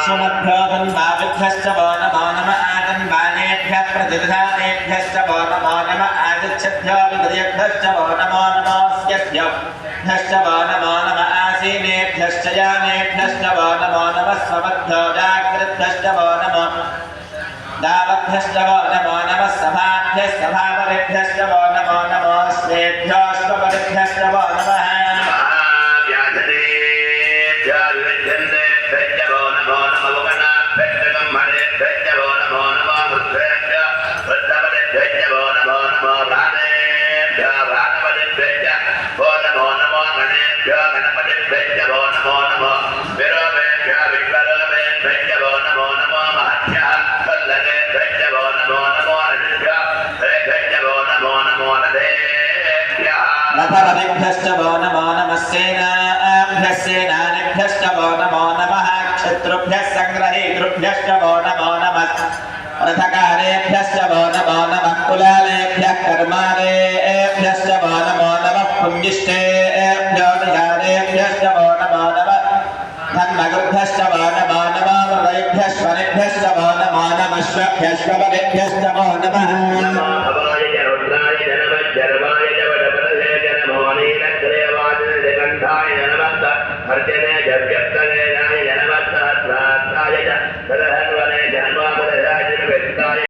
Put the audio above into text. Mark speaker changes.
Speaker 1: सुमभ्यो तन्वाभिभ्यश्च वो नमो नमः आतन्वानेभ्यः प्रतिदधानेभ्यश्च वो नमो नमः आदिच्छद्भ्यो विदर्यभ्यश्च वो नमो नमोऽस्यभ्यश्च वो नमो नमः आसीनेभ्यश्च यानेभ्यश्च वो नमो नमः स्वमभ्यो जाग्रद्भ्यश्च वो नमो दावद्भ्यश्च वो नमो नमः सभाभ्यश्च सभापरिभ्यश्च वो नमो नमोऽस्मेभ्योऽश्वपरिभ्यश्च वो नमः रथपतिभ्यश्च वो नमो नमः सेनाभ्यः सेनानिभ्यश्च वो नमो नमः क्षत्रुभ्यः सङ्ग्रहीतृभ्यश्च वो नमो नमः रथकारेभ्यश्च वो नमो नमः कुलालेभ्यः कर्मारेभ्यश्च वो नमो नमः पुञ्जिष्ठेभ्यो निहारेभ्यश्च वो नमो नमः धन्मगुभ्यश्च वो नमो नमः हृदयभ्यश्वनिभ्यश्च वो नमो नमः श्वभ्यश्वपदिभ्यश्च वो नमः अर्जने जप्यप्तने जनवत्सहस्राय